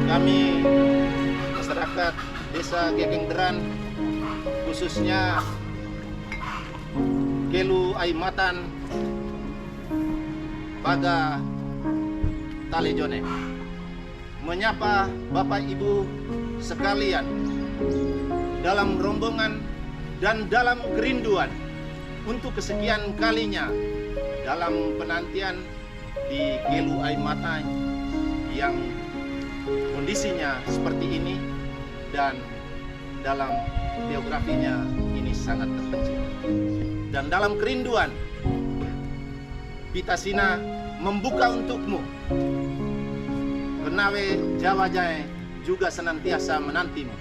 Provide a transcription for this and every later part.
Kami masyarakat Desa Gekengderan, khususnya Kelu Aimatan, Baga Talejone, menyapa Bapak Ibu sekalian dalam rombongan dan dalam kerinduan untuk kesekian kalinya dalam penantian di Kelu Aimatan yang kondisinya seperti ini dan dalam biografinya ini sangat terpencil. Dan dalam kerinduan Pitasina membuka untukmu. Kenawe Jawa Jaya juga senantiasa menantimu.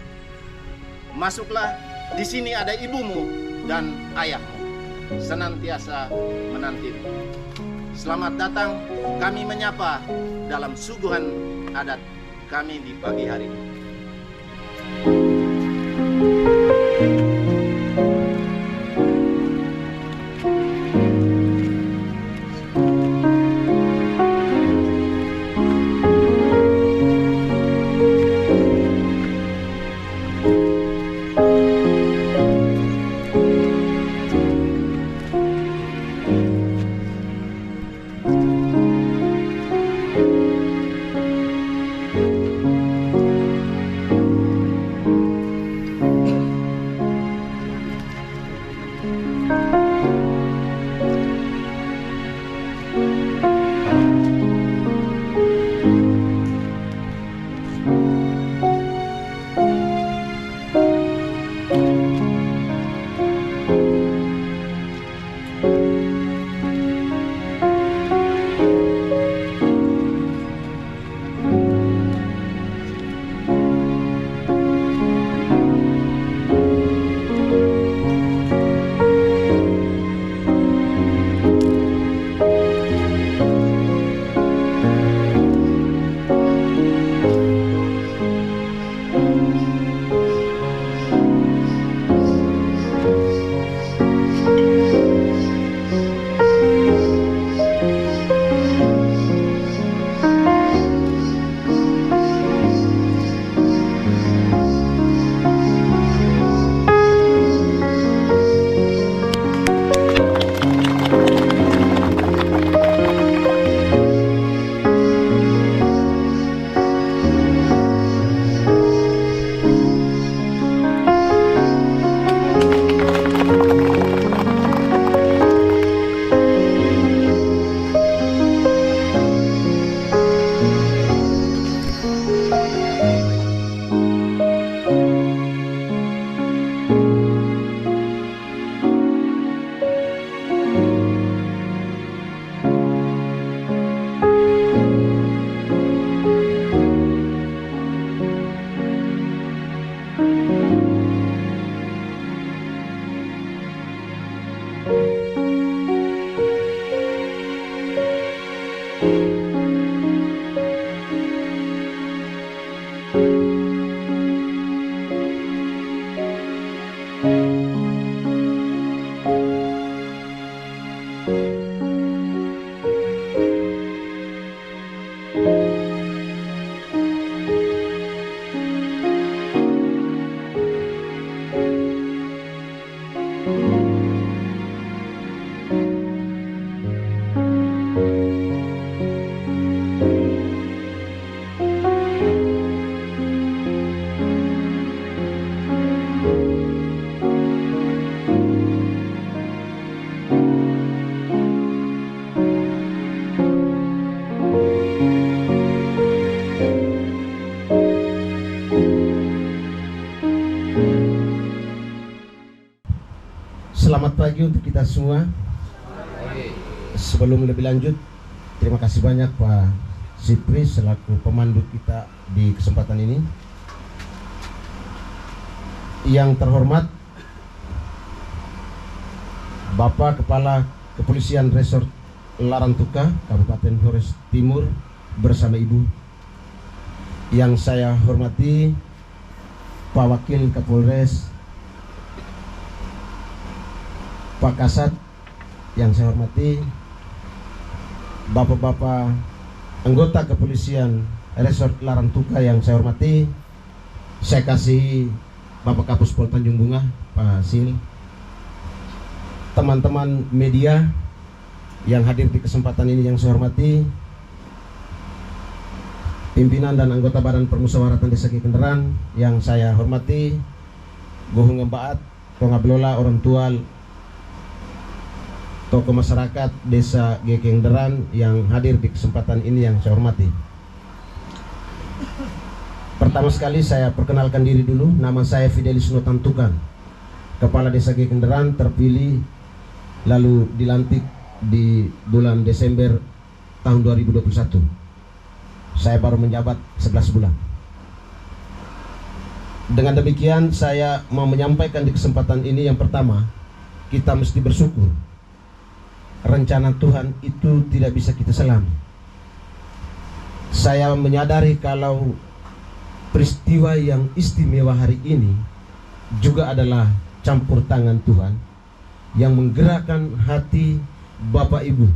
Masuklah, di sini ada ibumu dan ayahmu senantiasa menantimu. Selamat datang, kami menyapa dalam suguhan adat kami di pagi hari ini. Selamat pagi untuk kita semua. Sebelum lebih lanjut, terima kasih banyak Pak Sipri selaku pemandu kita di kesempatan ini. Yang terhormat Bapak Kepala Kepolisian Resort Larantuka, Kabupaten Flores Timur bersama Ibu. Yang saya hormati Pak Wakil Kapolres, Pak Kasat, yang saya hormati Bapak-bapak anggota kepolisian Resort Larantuka yang saya hormati, saya kasih Bapak Kapus Pol Tanjung Bunga, Pak Sil, teman-teman media yang hadir di kesempatan ini yang saya hormati, pimpinan dan anggota Badan Permusyawaratan Desa Kenderan yang saya hormati, Gohung Ngembaat, Pengabelola, orang tua, tokoh masyarakat Desa Kenderan yang hadir di kesempatan ini yang saya hormati. Pertama sekali saya perkenalkan diri dulu, nama saya Fidelis Notantukan, Kepala Desa Kenderan terpilih lalu dilantik di bulan Desember tahun 2021. Saya baru menjabat 11 bulan. Dengan demikian saya mau menyampaikan di kesempatan ini, yang pertama, kita mesti bersyukur. Rencana Tuhan itu tidak bisa kita selam. Saya menyadari kalau peristiwa yang istimewa hari ini juga adalah campur tangan Tuhan yang menggerakkan hati Bapak Ibu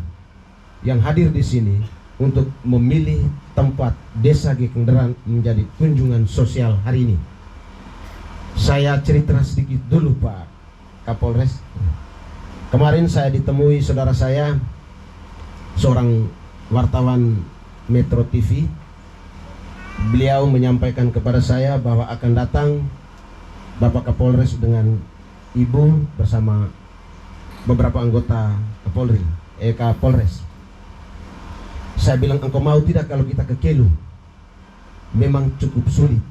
yang hadir di sini untuk memilih tempat Desa Kenderan menjadi kunjungan sosial hari ini. Saya cerita sedikit dulu Pak Kapolres. Kemarin saya ditemui saudara saya, seorang wartawan Metro TV. Beliau menyampaikan kepada saya bahwa akan datang Bapak Kapolres dengan Ibu bersama beberapa anggota Kapolres. Saya bilang, engkau mau tidak kalau kita ke Kelu? Memang cukup sulit,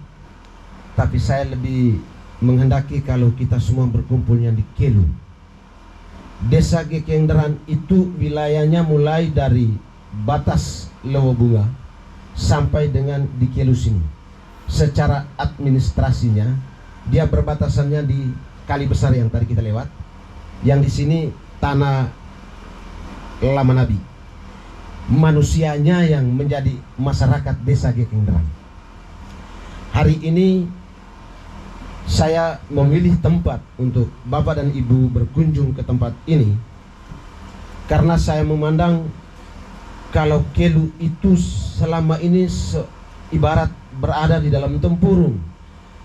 tapi saya lebih menghendaki kalau kita semua berkumpulnya di Kelu. Desa Kenderan itu wilayahnya mulai dari batas Lewobunga sampai dengan di Kelu sini. Secara administrasinya dia berbatasannya di Kali Besar yang tadi kita lewat, yang di sini tanah Lama Nabi. Manusianya yang menjadi masyarakat Desa Kenderan. Hari ini saya memilih tempat untuk Bapak dan Ibu berkunjung ke tempat ini karena saya memandang kalau Kelu itu selama ini ibarat berada di dalam tempurung.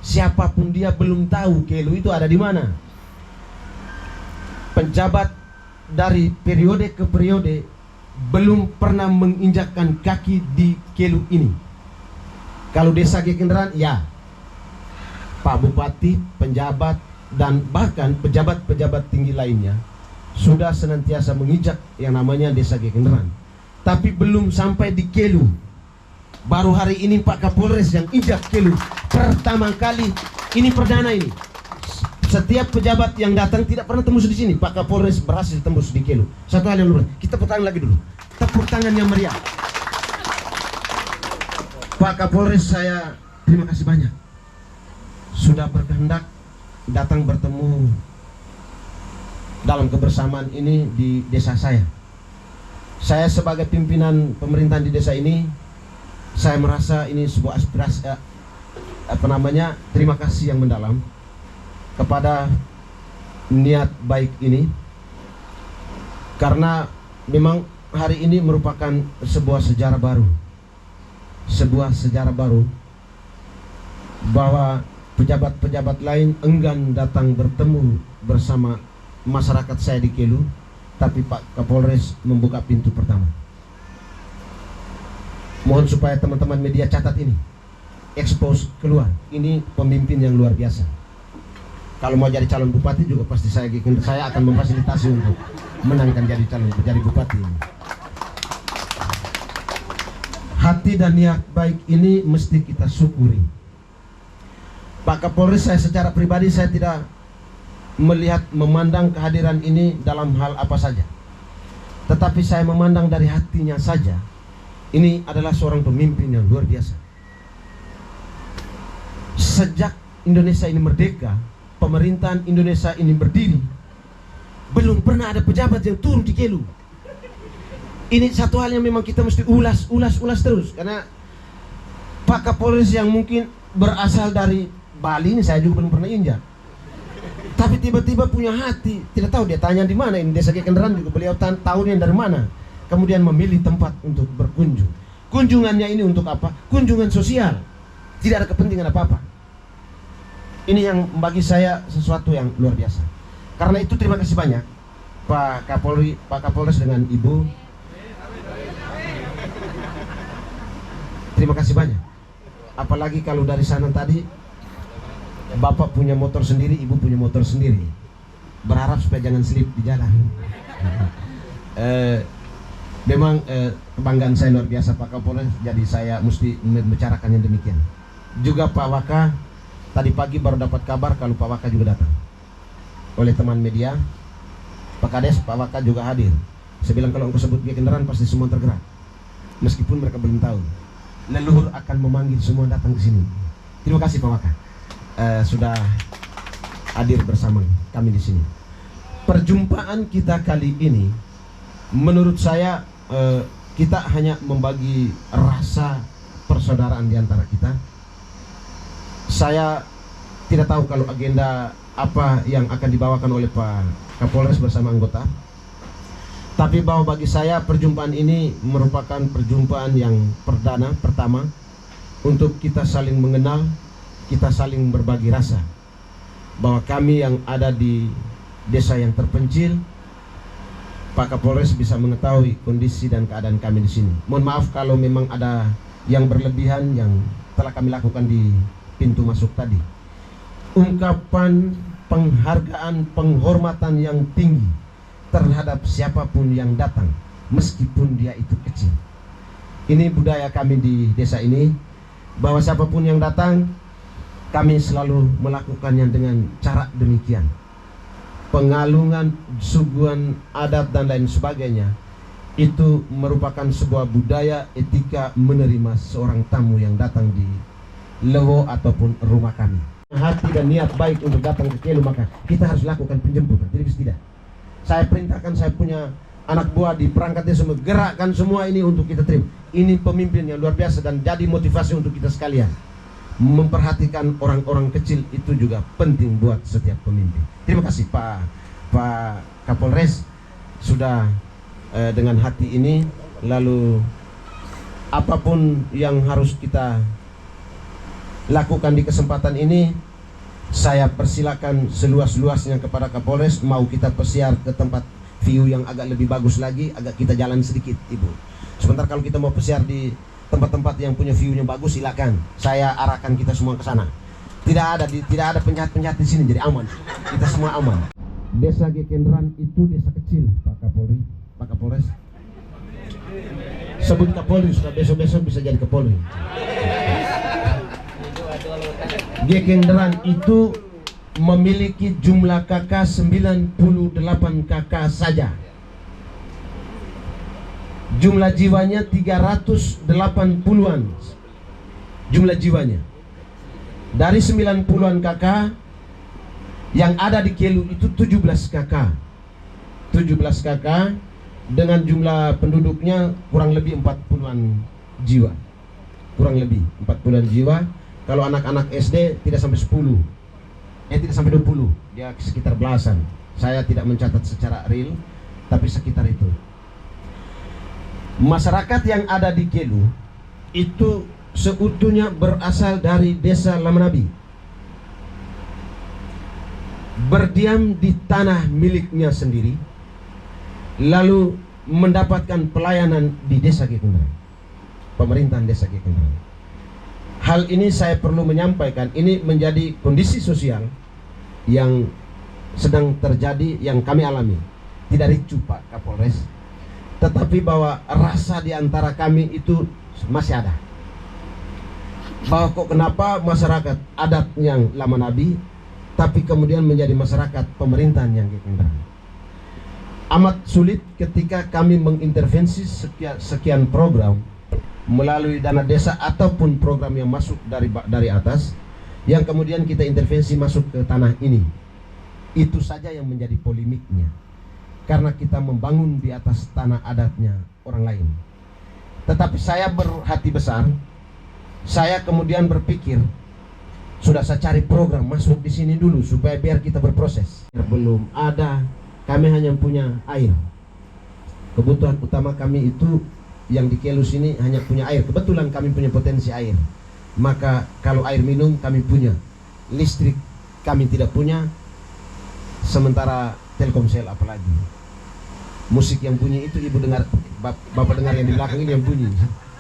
Siapapun dia belum tahu Kelu itu ada di mana. Penjabat dari periode ke periode belum pernah menginjakkan kaki di Kelu ini. Kalau Desa Kenderan, ya, Pak Bupati, penjabat, dan bahkan pejabat-pejabat tinggi lainnya sudah senantiasa menginjak yang namanya Desa Kenderan. Tapi belum sampai di Kelu. Baru hari ini Pak Kapolres yang injak Kelu pertama kali. Ini perdana ini. Setiap pejabat yang datang tidak pernah tembus di sini. Pak Kapolres berhasil tembus di Kelu. Satu hal yang luar. Kita tepuk tangan lagi dulu. Tepuk tangan yang meriah. Pak Kapolres, saya terima kasih banyak sudah berkehendak datang bertemu dalam kebersamaan ini di desa saya. Saya sebagai pimpinan pemerintahan di desa ini, saya merasa ini sebuah aspirasi, terima kasih yang mendalam kepada niat baik ini, karena memang hari ini merupakan sebuah sejarah baru bahwa pejabat-pejabat lain enggan datang bertemu bersama masyarakat saya di Kelu, tapi Pak Kapolres membuka pintu pertama. Mohon supaya teman-teman media catat ini, expose keluar. Ini pemimpin yang luar biasa. Kalau mau jadi calon bupati juga pasti saya akan memfasilitasi untuk menangkan jadi bupati. Hati dan niat baik ini mesti kita syukuri. Pak Kapolres, saya secara pribadi saya tidak memandang kehadiran ini dalam hal apa saja, tetapi saya memandang dari hatinya saja. Ini adalah seorang pemimpin yang luar biasa. Sejak Indonesia ini merdeka, pemerintahan Indonesia ini berdiri, belum pernah ada pejabat yang turun di Kelu. Ini satu hal yang memang kita mesti ulas terus, karena Pak Kapolres yang mungkin berasal dari Bali ini, saya juga belum pernah injak, tapi tiba-tiba punya hati. Tidak tahu dia tanya di mana ini Desa Kenderan, juga beliau tahu yang dari mana, kemudian memilih tempat untuk berkunjung. Kunjungannya ini untuk apa? Kunjungan sosial. Tidak ada kepentingan apa-apa. Ini yang bagi saya sesuatu yang luar biasa. Karena itu terima kasih banyak Pak Kapolri, Pak Kapolres dengan Ibu. Terima kasih banyak. Apalagi kalau dari sana tadi Bapak punya motor sendiri, Ibu punya motor sendiri. Berharap supaya jangan slip di jalan. Memang kebanggaan saya luar biasa Pak Kapolres, jadi saya mesti membicarakan yang demikian. Juga Pak Waka, tadi pagi baru dapat kabar kalau Pak Waka juga datang. Oleh teman media, Pak Kades, Pak Waka juga hadir. Saya bilang kalau engkau sebut dia kendaraan pasti semua tergerak. Meskipun mereka belum tahu. Leluhur akan memanggil semua datang ke sini. Terima kasih Pak Waka. Sudah hadir bersama kami di sini. Perjumpaan kita kali ini menurut saya kita hanya membagi rasa persaudaraan di antara kita. Saya tidak tahu kalau agenda apa yang akan dibawakan oleh Pak Kapolres bersama anggota. Tapi bahwa bagi saya perjumpaan ini merupakan perjumpaan yang pertama untuk kita saling mengenal, kita saling berbagi rasa. Bahwa kami yang ada di desa yang terpencil, Pak Kapolres bisa mengetahui kondisi dan keadaan kami di sini. Mohon maaf kalau memang ada yang berlebihan yang telah kami lakukan di pintu masuk tadi. Ungkapan penghargaan, penghormatan yang tinggi terhadap siapapun yang datang, meskipun dia itu kecil. Ini budaya kami di desa ini, bahwa siapapun yang datang, kami selalu melakukannya dengan cara demikian. Pengalungan, suguhan adat dan lain sebagainya itu merupakan sebuah budaya etika menerima seorang tamu yang datang di lewo ataupun rumah kami. Hati dan niat baik untuk datang ke Kelu, maka kita harus lakukan penjemputan. Jadi tidak. Saya perintahkan, saya punya anak buah di perangkat desa, gerakkan semua ini untuk kita terima. Ini pemimpin yang luar biasa dan jadi motivasi untuk kita sekalian. Memperhatikan orang-orang kecil itu juga penting buat setiap pemimpin. Terima kasih Pak Kapolres sudah dengan hati ini. Lalu apapun yang harus kita lakukan di kesempatan ini, saya persilakan seluas-luasnya kepada Kapolres. Mau kita pesiar ke tempat view yang agak lebih bagus lagi, agak kita jalan sedikit Ibu. Sebentar kalau kita mau pesiar di tempat-tempat yang punya view-nya bagus, silakan. Saya arahkan kita semua ke sana. Tidak ada penjahat-penjahat di sini, jadi aman. Kita semua aman. Desa Gekenran itu desa kecil, Pak Kapolri, Pak Kapolres. Sebut Kapolri, sudah besok-besok bisa jadi Kapolri. Gekenran itu memiliki jumlah kakak 98 kakak saja. Jumlah jiwanya 380-an. Jumlah jiwanya. Dari 90-an kakak yang ada di Kelu itu 17 kakak. 17 kakak dengan jumlah penduduknya kurang lebih 40-an jiwa. Kurang lebih 40-an jiwa. Kalau anak-anak SD tidak sampai 10. Tidak sampai 20. Dia sekitar belasan. Saya tidak mencatat secara real, tapi sekitar itu. Masyarakat yang ada di Kelu itu seutuhnya berasal dari desa Lamanabi, berdiam di tanah miliknya sendiri, lalu mendapatkan pelayanan di desa Gekenran, pemerintahan desa Gekenran. Hal ini saya perlu menyampaikan, ini menjadi kondisi sosial yang sedang terjadi, yang kami alami. Tidak ricu Pak Kapolres, tetapi bahwa rasa di antara kami itu masih ada. Bahwa kok kenapa masyarakat adat yang Lamanabi, tapi kemudian menjadi masyarakat pemerintahan yang Gekenran. Amat sulit ketika kami mengintervensi sekian program melalui dana desa ataupun program yang masuk dari atas, yang kemudian kita intervensi masuk ke tanah ini. Itu saja yang menjadi polemiknya. Karena kita membangun di atas tanah adatnya orang lain. Tetapi saya berhati besar. Saya kemudian berpikir, sudah saya cari program masuk di sini dulu supaya biar kita berproses. Belum ada, kami hanya punya air. Kebutuhan utama kami itu yang di Kelus ini hanya punya air. Kebetulan kami punya potensi air. Maka kalau air minum kami punya, listrik kami tidak punya, sementara Telkomsel apalagi. Musik yang bunyi itu ibu dengar, bapak dengar yang di belakang ini yang bunyi.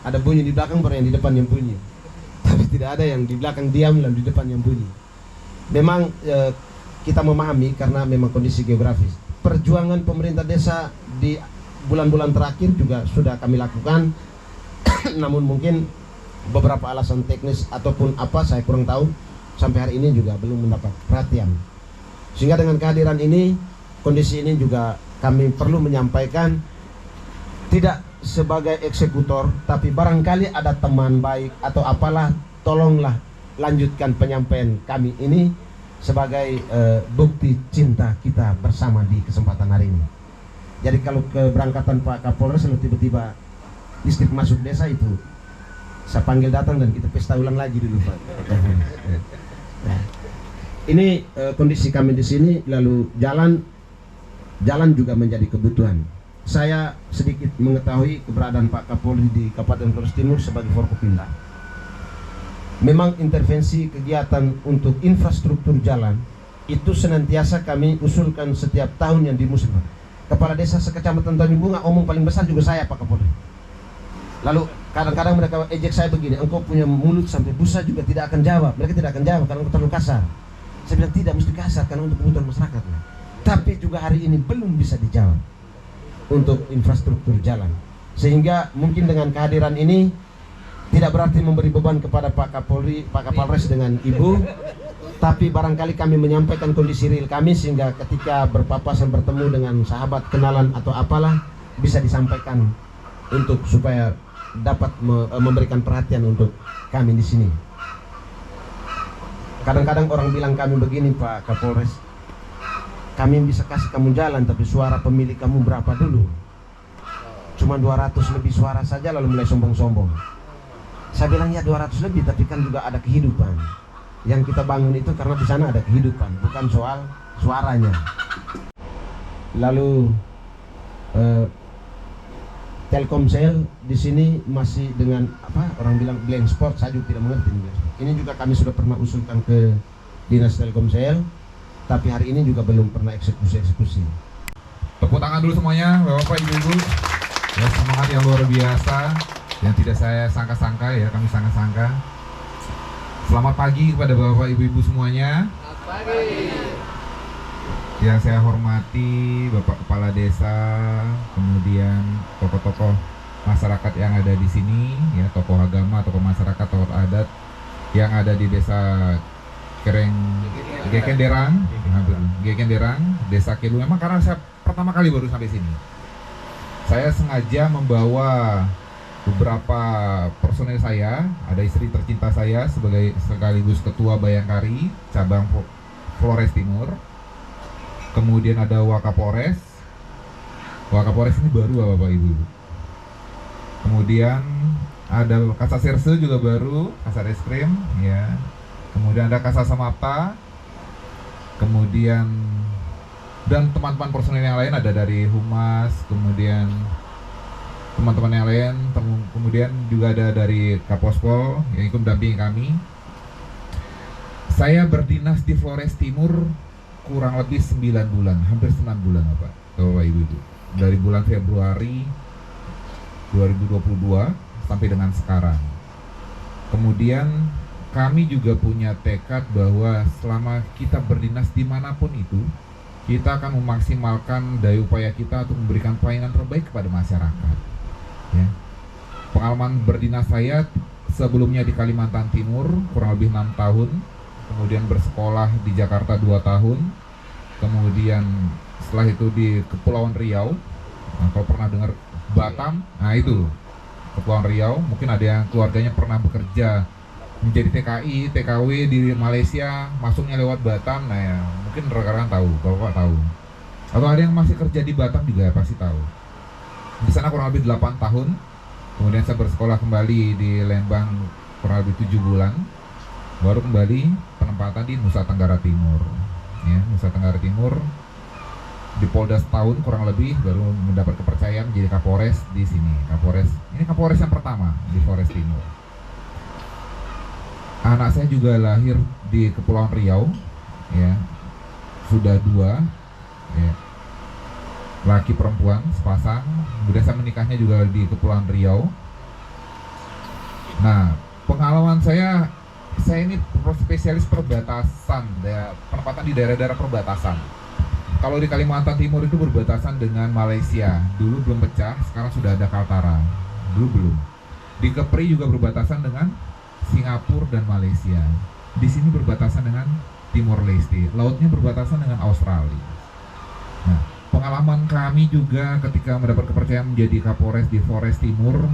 Ada bunyi di belakang, baru yang di depan yang bunyi. Tapi tidak ada yang di belakang diam dan di depan yang bunyi. Memang kita memahami karena memang kondisi geografis. Perjuangan pemerintah desa di bulan-bulan terakhir juga sudah kami lakukan. Namun mungkin beberapa alasan teknis ataupun apa saya kurang tahu, sampai hari ini juga belum mendapat perhatian. Sehingga dengan kehadiran ini, kondisi ini juga kami perlu menyampaikan, tidak sebagai eksekutor, tapi barangkali ada teman baik atau apalah, tolonglah lanjutkan penyampaian kami ini sebagai bukti cinta kita bersama di kesempatan hari ini. Jadi kalau keberangkatan Pak Kapolres lalu tiba-tiba listrik masuk desa itu, saya panggil datang dan kita pesta ulang lagi dulu Pak. Nah, ini kondisi kami di sini, lalu jalan juga menjadi kebutuhan. Saya sedikit mengetahui keberadaan Pak Kapolri di Kabupaten Flores Timur sebagai Forkopimda. Memang intervensi kegiatan untuk infrastruktur jalan itu senantiasa kami usulkan setiap tahun yang dimusuhkan. Kepala desa sekecamatan Tanjung Bunga omong paling besar juga saya Pak Kapolri. Lalu kadang-kadang mereka ejek saya begini, engkau punya mulut sampai busa juga tidak akan jawab. Mereka tidak akan jawab karena engkau terlalu kasar. Saya bilang tidak mesti kasar karena untuk kebutuhan masyarakat. Tapi juga hari ini belum bisa dijawab untuk infrastruktur jalan. Sehingga mungkin dengan kehadiran ini tidak berarti memberi beban kepada Pak Kapolri, Pak Kapolres dengan Ibu, tapi barangkali kami menyampaikan kondisi real kami sehingga ketika berpapasan bertemu dengan sahabat kenalan atau apalah bisa disampaikan untuk supaya dapat memberikan perhatian untuk kami di sini. Kadang-kadang orang bilang kami begini Pak Kapolres, kami bisa kasih kamu jalan tapi suara pemilih kamu berapa dulu? Cuma 200 lebih suara saja lalu mulai sombong-sombong. Saya bilang ya 200 lebih tapi kan juga ada kehidupan. Yang kita bangun itu karena di sana ada kehidupan, bukan soal suaranya. Lalu Telkomsel di sini masih dengan apa orang bilang blank spot, saya juga tidak mengerti. Ini juga kami sudah pernah usulkan ke Dinas Telkomsel, tapi hari ini juga belum pernah eksekusi. Tepuk tangan dulu semuanya, Bapak Ibu. Ya, semangat yang luar biasa yang tidak saya sangka-sangka ya, kami sangka-sangka. Selamat pagi kepada Bapak Ibu semuanya. Selamat pagi. Yang saya hormati Bapak Kepala Desa, kemudian tokoh-tokoh masyarakat yang ada di sini, ya, tokoh agama, tokoh masyarakat, tokoh adat yang ada di Desa Gekenderang, Desa Kelu. Memang karena saya pertama kali baru sampai sini, saya sengaja membawa beberapa personel saya, ada istri tercinta saya sebagai sekaligus ketua Bayangkari cabang Flores Timur. Kemudian ada Wakapolres. Wakapolres ini baru Bapak Ibu. Kemudian ada Kasasirse juga baru, Kasareskrim ya. Kemudian ada Kasasamapta. Kemudian dan teman-teman personel yang lain ada dari Humas, kemudian teman-teman yang lain, kemudian juga ada dari Kapospol yang ikut mendampingi kami. Saya berdinas di Flores Timur kurang lebih 9 bulan, hampir 9 bulan Bapak Ibu. Dari bulan Februari 2022 sampai dengan sekarang. Kemudian kami juga punya tekad bahwa selama kita berdinas dimanapun itu, kita akan memaksimalkan daya upaya kita untuk memberikan pelayanan terbaik kepada masyarakat. Ya. Pengalaman berdinas saya sebelumnya di Kalimantan Timur kurang lebih 6 tahun, kemudian bersekolah di Jakarta 2 tahun, kemudian setelah itu di Kepulauan Riau. Nah, kalau pernah dengar Batam, nah itu Kepulauan Riau, mungkin ada yang keluarganya pernah bekerja menjadi TKI, TKW di Malaysia, masuknya lewat Batam. Nah ya, mungkin rekan-rekan tahu, Bapak tahu. Atau ada yang masih kerja di Batam juga pasti tahu. Di sana kurang lebih 8 tahun. Kemudian saya bersekolah kembali di Lembang kurang lebih 7 bulan. Baru kembali penempatan di Nusa Tenggara Timur. Ya, Nusa Tenggara Timur. di Polda setahun kurang lebih, baru mendapat kepercayaan menjadi Kapolres di sini. Ini Kapolres yang pertama di Flores Timur. Anak saya juga lahir di Kepulauan Riau, ya, sudah 2, ya, laki perempuan sepasang. Kemudian saya menikahnya juga di Kepulauan Riau. Nah, pengalaman saya ini spesialis perbatasan, penempatan di daerah-daerah perbatasan. Kalau di Kalimantan Timur itu berbatasan dengan Malaysia, dulu belum pecah, sekarang sudah ada Kaltara, dulu belum. Di Kepri juga berbatasan dengan Singapura dan Malaysia. Di sini berbatasan dengan Timor Leste, lautnya berbatasan dengan Australia. Nah, pengalaman kami juga ketika mendapat kepercayaan menjadi Kapolres di Flores Timur,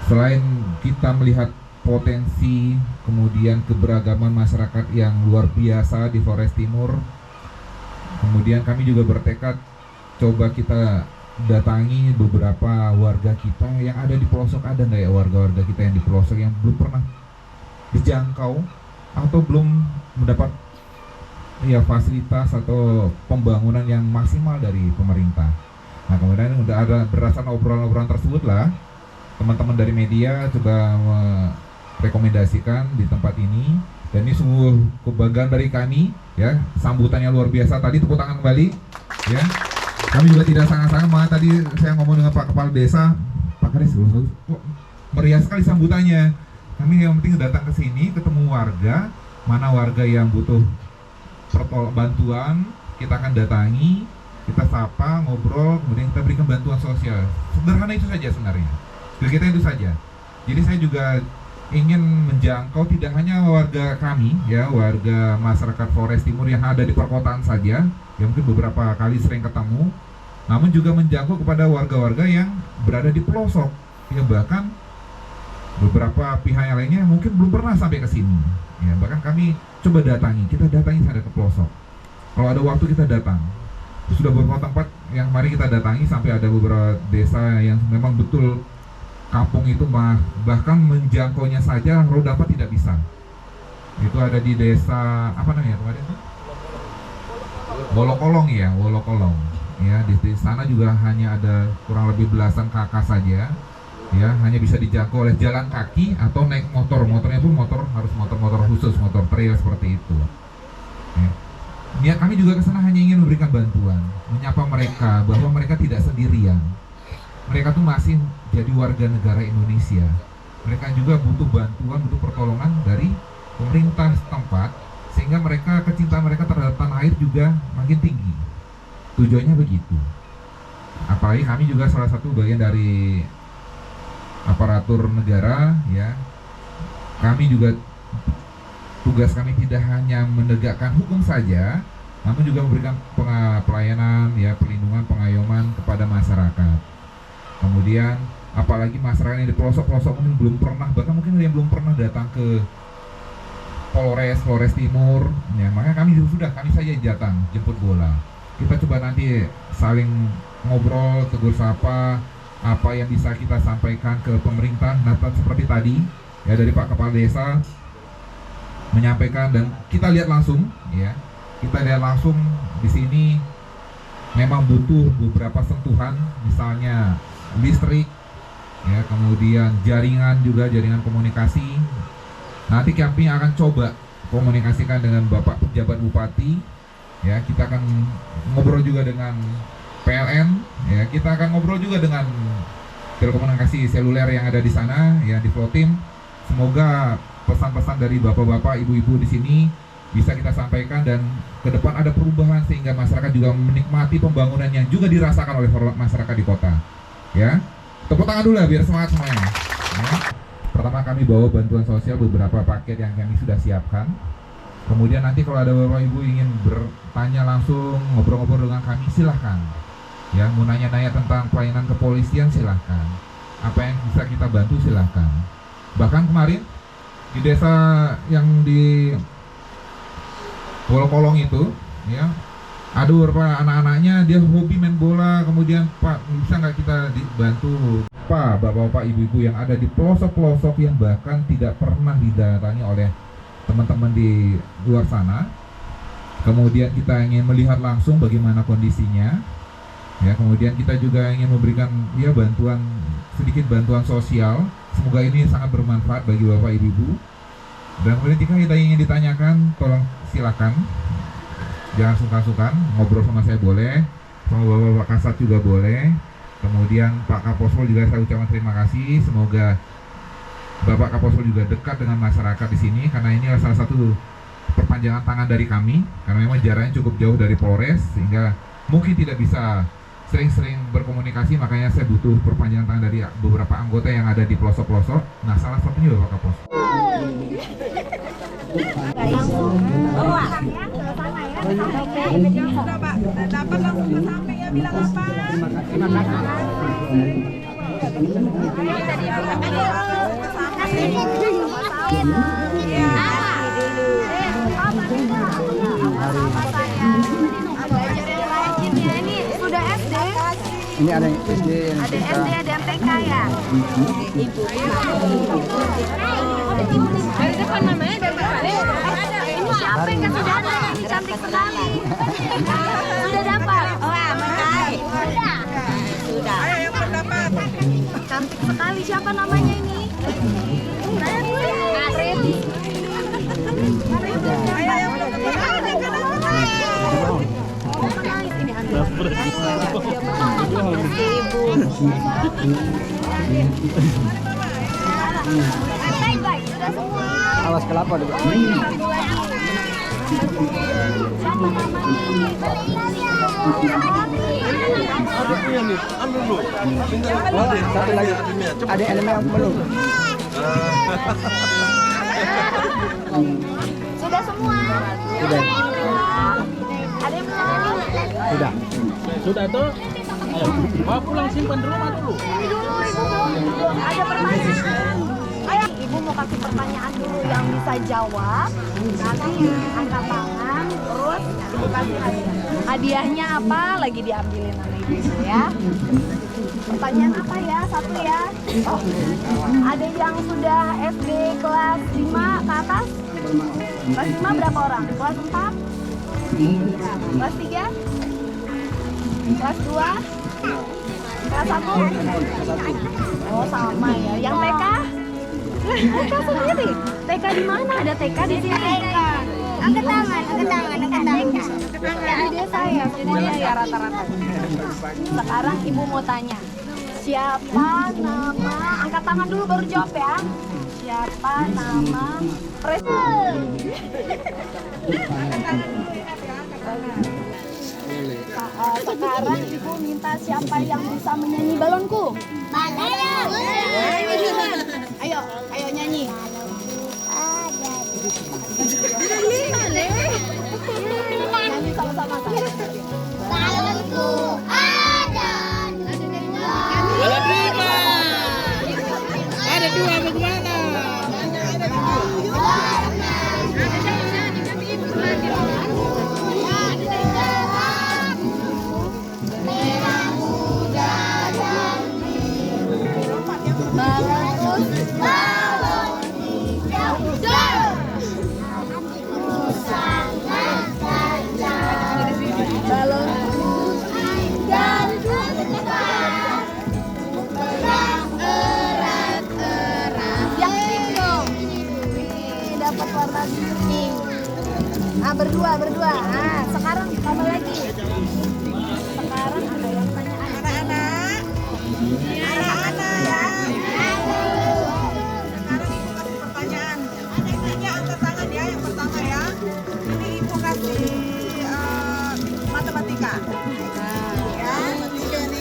selain kita melihat potensi, kemudian keberagaman masyarakat yang luar biasa di Flores Timur, kemudian kami juga bertekad coba kita datangi beberapa warga kita yang ada di pelosok. Ada nggak ya warga-warga kita yang di pelosok yang belum pernah dijangkau atau belum mendapat ya fasilitas atau pembangunan yang maksimal dari pemerintah. Nah, kemudian udah ada berdasarkan obrolan-obrolan tersebut lah, teman-teman dari media coba merekomendasikan di tempat ini, dan ini sungguh kebanggaan dari kami, ya. Sambutannya luar biasa tadi, tepuk tangan kembali, ya. Kami juga tidak sangat-sangat, malah tadi saya ngomong dengan Pak Kepala Desa, Pak Kades, kok meriah sekali sambutannya. Kami yang penting datang ke sini, ketemu warga, mana warga yang butuh bantuan, kita akan datangi, kita sapa, ngobrol, kemudian kita berikan bantuan sosial. Sederhana itu saja sebenarnya. Dari kita itu saja. Jadi saya juga ingin menjangkau tidak hanya warga kami, ya, warga masyarakat Flores Timur yang ada di perkotaan saja, yang mungkin beberapa kali sering ketemu, namun juga menjangkau kepada warga-warga yang berada di pelosok, ya, bahkan beberapa pihak yang lainnya mungkin belum pernah sampai ke sini, ya. Bahkan kami coba kita datangi sampai ke pelosok. Kalau ada waktu kita datang. Sudah beberapa tempat yang mari kita datangi, sampai ada beberapa desa yang memang betul kampung itu bahkan menjangkaunya saja roda 4 tidak bisa. Itu ada di desa apa namanya kemarin itu? Wolokolong, ya, Wolokolong. Ya, di sana juga hanya ada kurang lebih belasan kakak saja. Ya, hanya bisa dijangkau oleh jalan kaki atau naik motor. Motornya pun harus motor khusus, motor trail seperti itu. Ya. Niat kami juga ke sana hanya ingin memberikan bantuan, menyapa mereka bahwa mereka tidak sendirian. Mereka tuh masih jadi warga negara Indonesia. Mereka juga butuh bantuan, butuh pertolongan dari pemerintah setempat, sehingga kecintaan mereka terhadap tanah air juga makin tinggi. Tujuannya begitu. Apalagi kami juga salah satu bagian dari aparatur negara, ya. Kami juga tugas kami tidak hanya menegakkan hukum saja, namun juga memberikan pelayanan, ya, perlindungan, pengayoman kepada masyarakat. Kemudian apalagi masyarakat yang di pelosok-pelosok mungkin belum pernah, bahkan mungkin ada yang belum pernah datang ke Flores Timur, ya, makanya kami saja datang jemput bola. Kita coba nanti saling ngobrol, tegur sapa, apa yang bisa kita sampaikan ke pemerintah. Nah, seperti tadi, ya, dari Pak Kepala Desa menyampaikan, dan kita lihat langsung, ya, di sini memang butuh beberapa sentuhan, misalnya listrik, ya, kemudian jaringan komunikasi. Nanti kami akan coba komunikasikan dengan Bapak Pejabat Bupati, ya, kita akan ngobrol juga dengan PLN, ya, kita akan ngobrol juga dengan telekomunikasi seluler yang ada di sana, ya, di Flotim. Semoga pesan-pesan dari bapak-bapak, ibu-ibu di sini bisa kita sampaikan, dan ke depan ada perubahan sehingga masyarakat juga menikmati pembangunan yang juga dirasakan oleh masyarakat di kota. Ya, tepuk tangan dulu lah biar semangat semuanya. Ya. Pertama, kami bawa bantuan sosial, beberapa paket yang kami sudah siapkan. Kemudian nanti kalau ada bapak ibu ingin bertanya langsung, ngobrol-ngobrol dengan kami, silahkan. Ya, mau nanya-nanya tentang pelayanan kepolisian, silahkan. Apa yang bisa kita bantu, silahkan. Bahkan kemarin di desa yang di Wolokolong itu, ya, ada beberapa anak-anaknya dia hobi main bola. Kemudian, Pak, bisa nggak kita dibantu? Pak, bapak-bapak, ibu-ibu yang ada di pelosok-pelosok yang bahkan tidak pernah didatangi oleh teman-teman di luar sana, Kemudian kita ingin melihat langsung bagaimana kondisinya. Ya, kemudian kita juga ingin memberikan ya sedikit bantuan sosial. Semoga ini sangat bermanfaat bagi Bapak Ibu. Dan kemudian jika kita ingin ditanyakan, tolong silakan. Jangan sungkan-sungkan, ngobrol sama saya boleh, sama Bapak Kasat juga boleh. Kemudian Pak Kapolsek juga saya ucapkan terima kasih. Semoga Bapak Kapolsek juga dekat dengan masyarakat di sini, karena ini adalah salah satu perpanjangan tangan dari kami, karena memang jaraknya cukup jauh dari Polres, sehingga mungkin tidak bisa sering-sering berkomunikasi, makanya saya butuh perpanjangan tangan dari beberapa anggota yang ada di pelosok-pelosok. Nah, salah satunya Bapak Kapolsek. Sudah Pak, dapat langsung ke sampingnya bilang apa? Terima Ini ada yang SD, ada SD, ada MTK ya? Dari depan namanya dari depan. Ini siapa yang kasih dana? Ini cantik sekali. Sudah dapat? Wah, menarik. Sudah. Ayo yang berdapat. Cantik sekali. Siapa namanya ini? Arif. Ayo yang berdapat. Ini baik, sudah semua. awas kelapa juga. Satu lagi. Ada elemen yang belum. Sudah semua. Sudah. Ada yang belum? Sudah. Sudah tuh. Ayo, bawa pulang simpan di rumah dulu. Ini dulu ibu belum ada pertanyaan. Ayo, ibu mau kasih pertanyaan dulu yang bisa jawab. Nanti angkat tangan, terus ibu kasih hadiah. Hadiahnya apa? Lagi diambilin sama ibu ya. Pertanyaan apa ya? Satu ya. Oh, ada yang sudah SD kelas 5 ke atas? Kelas 5 berapa orang? Kelas 4? Kelas 3? Kelas 2? Kelas 1? Oh sama ya. Yang TK? TK sendiri? TK di mana? Ada TK di sini? Angkat tangan, angkat tangan, angkat tangan. Di desa ya, semuanya ya rata-rata. Sekarang ibu mau tanya, siapa nama? Angkat tangan dulu baru jawab ya. Siapa nama presiden? Sekarang ibu minta siapa yang bisa menyanyi balonku? Ayo, ayo nyanyi. Nyanyi sama-sama. Balonku ada. Ada dua bagaimana? Berdua. Nah, sekarang tambah lagi. Sekarang ada yang tanya anak-anak. Anak-anak ya. Sekarang ibu kasih pertanyaan. Ini angkat tangan ya yang pertama ya. Ini ibu kasih matematika. Ya.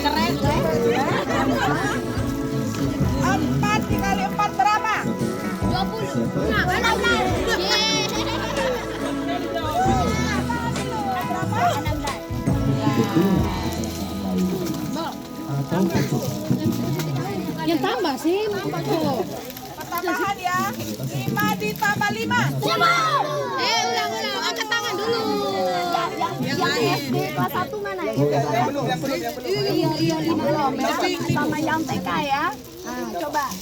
Keren. 4 dikali 4 berapa? 20. Nah, yang tambah sih, tuh. Pertambahan ya. 5 ditambah 5. Ulang, angkat tangan dulu. Yang SD kelas 1 mana? Iya, 5 belum. Sama yang TK ya. Nah, coba.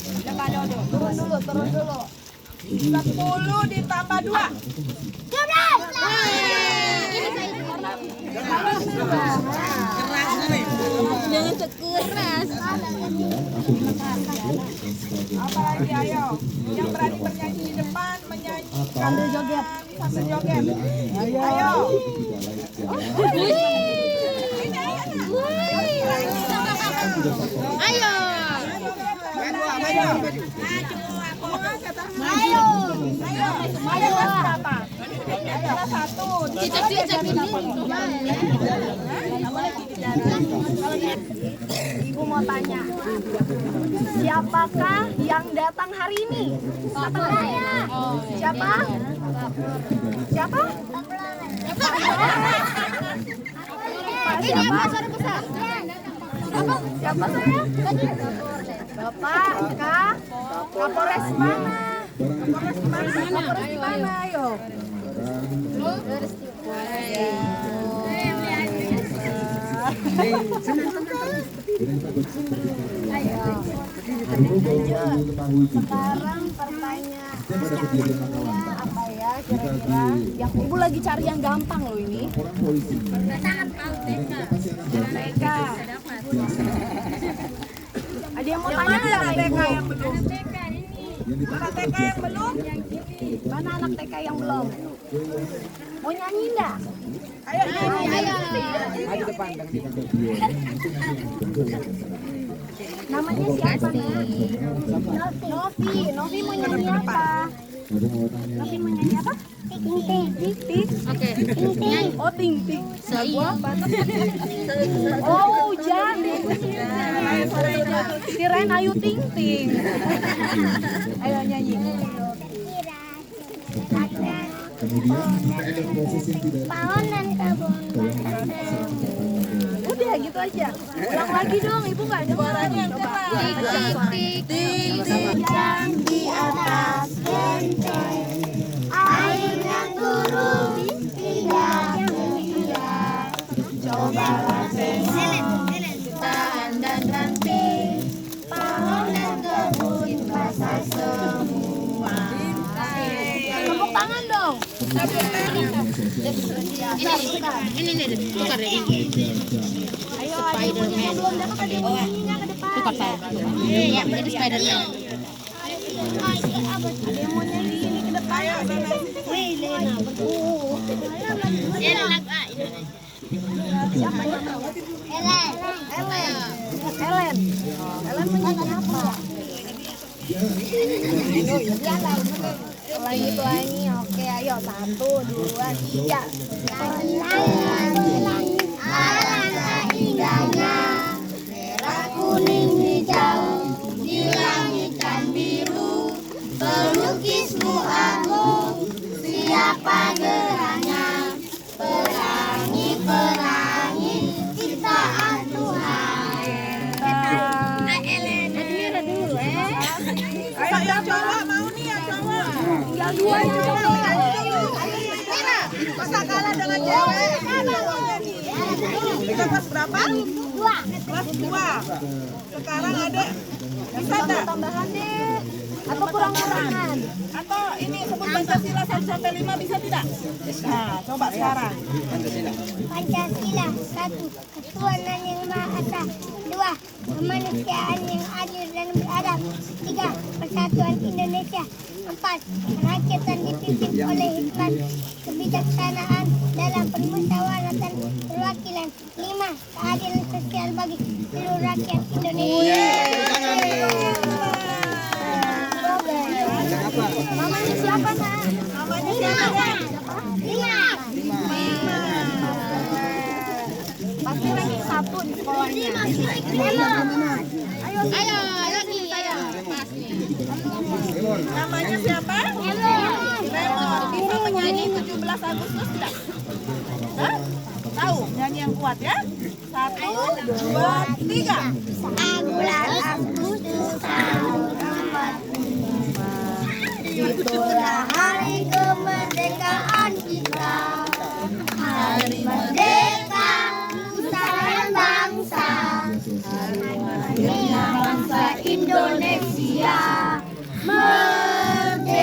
Turun dulu. 10 ditambah 2. 12. Jangan keras. Apalagi ayo, yang berani bernyanyi di depan menyanyi Sambil joget. sambil joget. Ayo. Ayo. Ayo. Ayo kelas berapa? Kelas 1. Cicak-cicak ini. Ibu mau tanya, siapakah yang datang hari ini? Siapa namanya? Siapa? Siapa? Ini yang besar-besar. Siapa saya? Bapak, Kak, Kapolres mana? Kapolres mana? Ayo. Sekarang pertanyaan apa ya kira-kira? Yang ibu lagi cari yang gampang loh ini. TK. Ada yang mau tanya nggak sama ibu? Mana TK yang belum? Mana anak TK yang belum? Mau nyanyi enggak? Ayo nyanyi. Maju depan. Namanya siapa nih? Novi. Novi mau nyanyi apa? Novi mau nyanyi apa? Ting. Oke. Oh, ting. Sei. Oh, hujan. Kirain Ayu Ting. Ayo nyanyi. Pohon dan kebun. Udah gitu aja. Ulang lagi dong, ibu nggak ada suaranya. Coba. Yang di atas genteng, air yang turun tidak sia-sia. Cobalah tahan dan nanti pohon dan kebun basah semua. Tepuk tangan dong. Ini tukar ya ini. Ayo, yang belum dapat ada yang mau nyanyinya ke depan. Tukar saya. Iya, jadi Spiderman. Ada yang mau nyanyi ini ke depan. Wih, Lena, betul. Siapa yang mau? Ellen mau nyanyi apa? Lagi tuh ini, oke, ayo 1, 2, 3. Alangkah indahnya merah kuning hijau di langit dan biru, pelukismu agung, siapa gerahnya? Pelangi ciptaan Tuhan. Admira dulu, Ayo yang cowok mau nih yang cowok. tinggal 2 yang cowok. Masa kalah dengan cewek? Kita kelas berapa? 2. Kelas 2. Sekarang adek bisa enggak? Tambahan deh. Atau kurang-kurangan. Atau ini sebut Pancasila 1 sampai 5 bisa tidak? Nah, coba sekarang. Pancasila 1. Ketuhanan yang Maha Esa. 2. Kemanusiaan yang adil dan beradab. 3. Persatuan Indonesia. 4. Kerakyatan dipimpin oleh hikmat kebijaksanaan dalam permusyawaratan perwakilan. 5. Keadilan sosial bagi seluruh rakyat Indonesia. Namanya siapa, Nak? Namanya siapa? 5. Pasti ranking 1 di sekolahnya. Ayo, lagi saya. Namanya siapa? Lemon. Bisa menyanyi 17 Agustus tidak? Hah? Tahu nyanyi yang kuat ya? 1, 2, 3. Bulan Agustus tahun 45. Itulah hari kemerdekaan kita. Hari merdeka nusa dan bangsa. Merdeka bangsa Indonesia. Merdeka,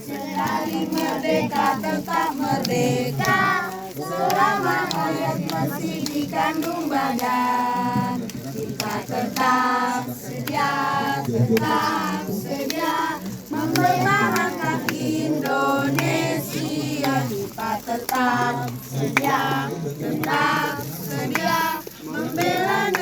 sekali merdeka tetap merdeka. merdeka, selama hayat masih dikandung badan. Kita tetap sedia mempertahankan Indonesia. Kita tetap sedia membela